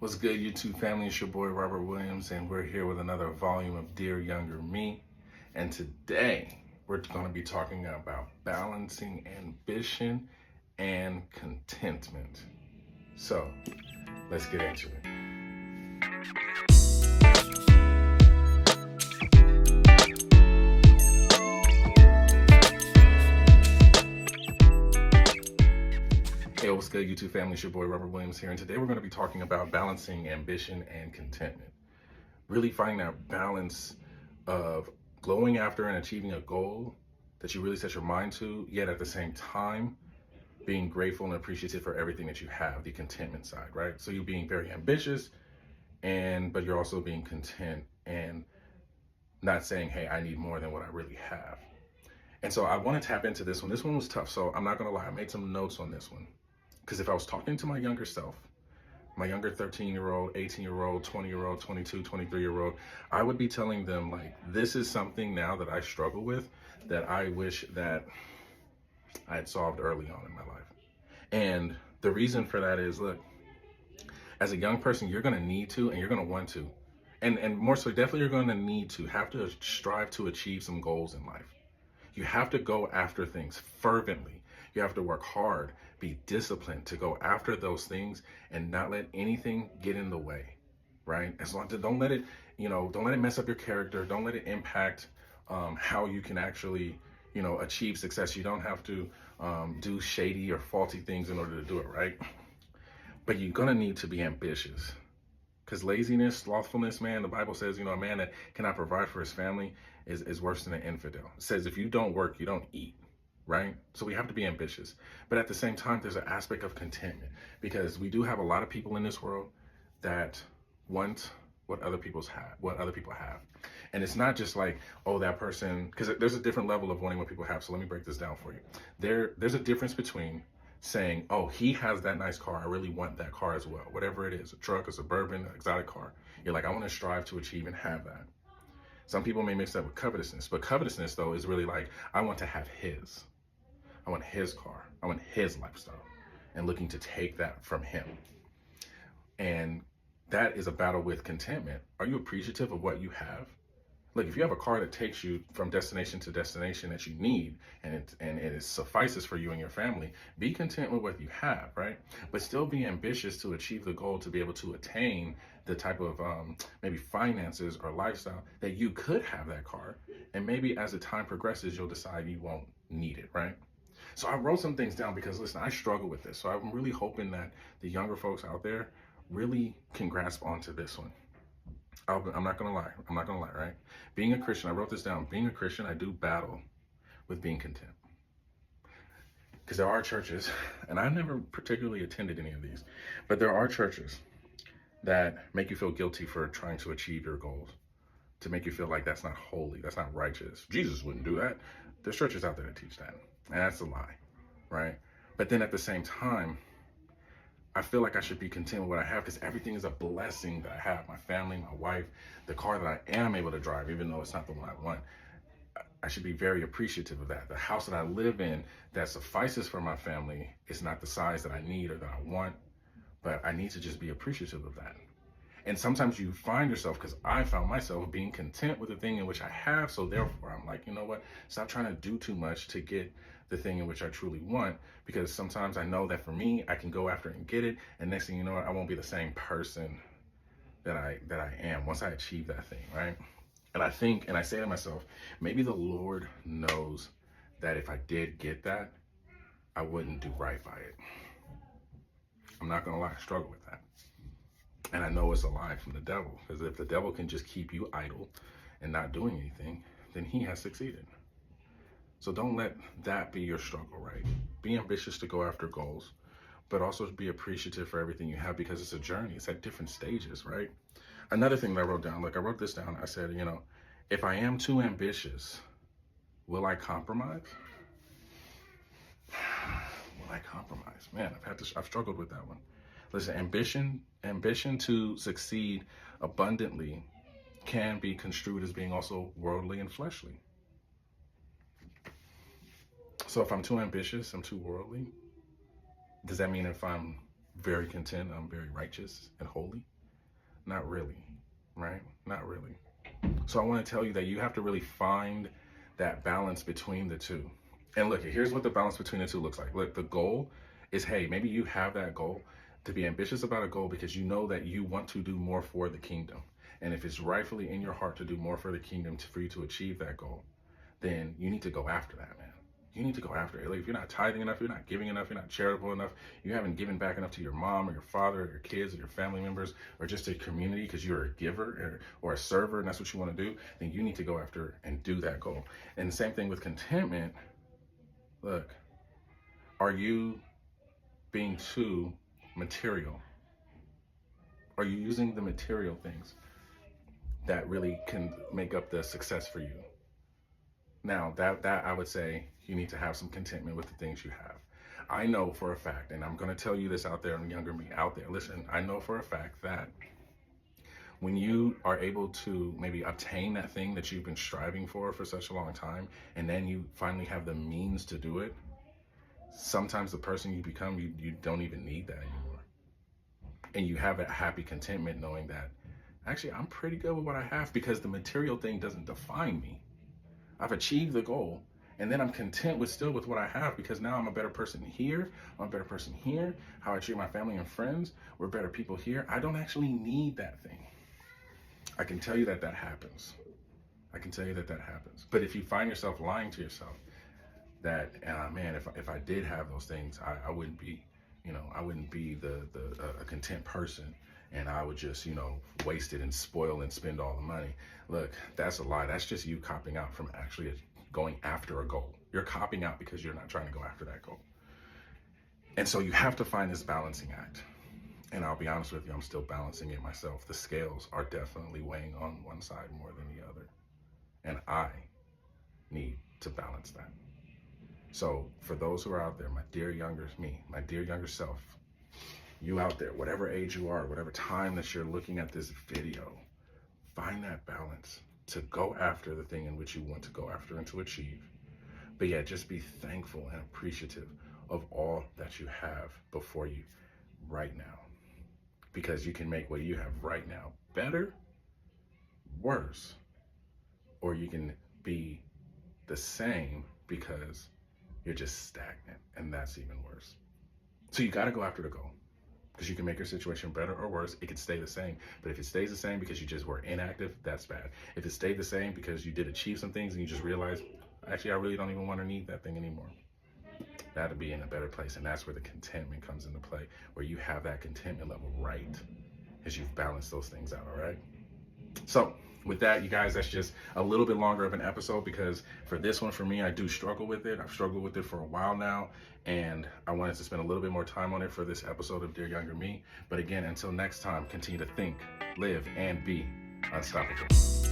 What's good, YouTube family? It's your boy Robert Williams, and we're here with another volume of Dear Younger Me. And today we're going to be talking about balancing ambition and contentment. So let's get into it. Hey, what's good, YouTube family? It's your boy Robert Williams here, and today we're going to be talking about balancing ambition and contentment. Really finding that balance of going after and achieving a goal that you really set your mind to, yet at the same time being grateful and appreciative for everything that you have, the contentment side, right? So you're being very ambitious, but you're also being content and not saying, hey, I need more than what I really have. And so I want to tap into this one. This one was tough, so I'm not going to lie. I made some notes on this one. Because if I was talking to my younger self, my younger 13-year-old, 18-year-old, 20-year-old, 22, 23-year-old, I would be telling them, like, this is something now that I struggle with that I wish that I had solved early on in my life. And the reason for that is, look, as a young person, you're going to need to, and you're going to want to, and more so, definitely you're going to have to strive to achieve some goals in life. You have to go after things fervently. You have to work hard, be disciplined to go after those things and not let anything get in the way, right? As long as don't let it mess up your character. Don't let it impact how you can actually, achieve success. You don't have to do shady or faulty things in order to do it, right? But you're gonna need to be ambitious. Because laziness, slothfulness, man, the Bible says, a man that cannot provide for his family is worse than an infidel. It says if you don't work, you don't eat. Right? So we have to be ambitious. But at the same time, there's an aspect of contentment, because we do have a lot of people in this world that want what other people have. And it's not just like, oh, that person, because there's a different level of wanting what people have. So let me break this down for you. There's a difference between saying, oh, he has that nice car, I really want that car as well. Whatever it is, a truck, a Suburban, an exotic car. You're like, I want to strive to achieve and have that. Some people may mix that with covetousness, but covetousness, though, is really like, I want to have his. I want his car. I want his lifestyle, and looking to take that from him. And that is a battle with contentment. Are you appreciative of what you have? Look, if you have a car that takes you from destination to destination that you need, and it suffices for you and your family, be content with what you have, right? But still be ambitious to achieve the goal, to be able to attain the type of maybe finances or lifestyle that you could have that car. And maybe as the time progresses, you'll decide you won't need it, right? So I wrote some things down because, listen, I struggle with this. So I'm really hoping that the younger folks out there really can grasp onto this one. I'm not going to lie, right? Being a Christian, I wrote this down. Being a Christian, I do battle with being content. Because there are churches, and I never particularly attended any of these, but there are churches that make you feel guilty for trying to achieve your goals, to make you feel like that's not holy, that's not righteous. Jesus wouldn't do that. There's churches out there that teach that. And that's a lie, right? But then at the same time, I feel like I should be content with what I have, because everything is a blessing that I have. My family, my wife, the car that I am able to drive, even though it's not the one I want. I should be very appreciative of that. The house that I live in that suffices for my family is not the size that I need or that I want, but I need to just be appreciative of that. And sometimes you find yourself, because I found myself being content with the thing in which I have. So therefore, I'm like, you know what? Stop trying to do too much to get the thing in which I truly want, because sometimes I know that for me, I can go after it and get it. And next thing you know, I won't be the same person that I am once I achieve that thing, right? And I think, and I say to myself, maybe the Lord knows that if I did get that, I wouldn't do right by it. I'm not going to lie, I struggle with that. And I know it's a lie from the devil, because if the devil can just keep you idle and not doing anything, then he has succeeded. So don't let that be your struggle, right? Be ambitious to go after goals, but also be appreciative for everything you have, because it's a journey. It's at different stages, right? Another thing that I wrote down, like I wrote this down, I said, if I am too ambitious, will I compromise? Will I compromise? Man, I've struggled with that one. Listen, ambition to succeed abundantly can be construed as being also worldly and fleshly. So if I'm too ambitious, I'm too worldly, does that mean if I'm very content, I'm very righteous and holy. Not really, right? Not really. So I want to tell you that you have to really find that balance between the two. And look, here's what the balance between the two looks like. Look, the goal is, hey, maybe you have that goal to be ambitious about a goal because you know that you want to do more for the kingdom. And if it's rightfully in your heart to do more for the kingdom for you to achieve that goal, then you need to go after that, man. You need to go after it. Like, if you're not tithing enough, you're not giving enough, you're not charitable enough, you haven't given back enough to your mom or your father or your kids or your family members or just a community because you're a giver or a server and that's what you want to do, then you need to go after and do that goal. And the same thing with contentment. Look, are you being too material? Are you using the material things that really can make up the success for you? Now, that I would say you need to have some contentment with the things you have. I know for a fact, and I'm going to tell you this out there, and younger me out there, listen, I know for a fact that when you are able to maybe obtain that thing that you've been striving for such a long time, and then you finally have the means to do it, sometimes the person you become, you don't even need that anymore. And you have a happy contentment knowing that, actually, I'm pretty good with what I have because the material thing doesn't define me. I've achieved the goal, and then I'm content with what I have because now I'm a better person here. I'm a better person here. How I treat my family and friends, we're better people here. I don't actually need that thing. I can tell you that happens. I can tell you that happens. But if you find yourself lying to yourself that, man, if I did have those things, I wouldn't be, I wouldn't be a content person. And I would just, waste it and spoil and spend all the money. Look, that's a lie. That's just you copping out from actually going after a goal. You're copping out because you're not trying to go after that goal. And so you have to find this balancing act. And I'll be honest with you, I'm still balancing it myself. The scales are definitely weighing on one side more than the other. And I need to balance that. So for those who are out there, my dear younger me, my dear younger self, you out there, whatever age you are, whatever time that you're looking at this video, find that balance to go after the thing in which you want to go after and to achieve. But yeah, just be thankful and appreciative of all that you have before you right now. Because you can make what you have right now better, worse, or you can be the same because you're just stagnant, and that's even worse. So you got to go after the goal. Because you can make your situation better or worse. It could stay the same. But if it stays the same because you just were inactive, that's bad. If it stayed the same because you did achieve some things and you just realized, actually, I really don't even want to need that thing anymore, that'll be in a better place. And that's where the contentment comes into play, where you have that contentment level right as you've balanced those things out, all right? So with that, you guys, that's just a little bit longer of an episode because for this one, for me, I do struggle with it. I've struggled with it for a while now, and I wanted to spend a little bit more time on it for this episode of Dear Younger Me. But again, until next time, continue to think, live, and be unstoppable.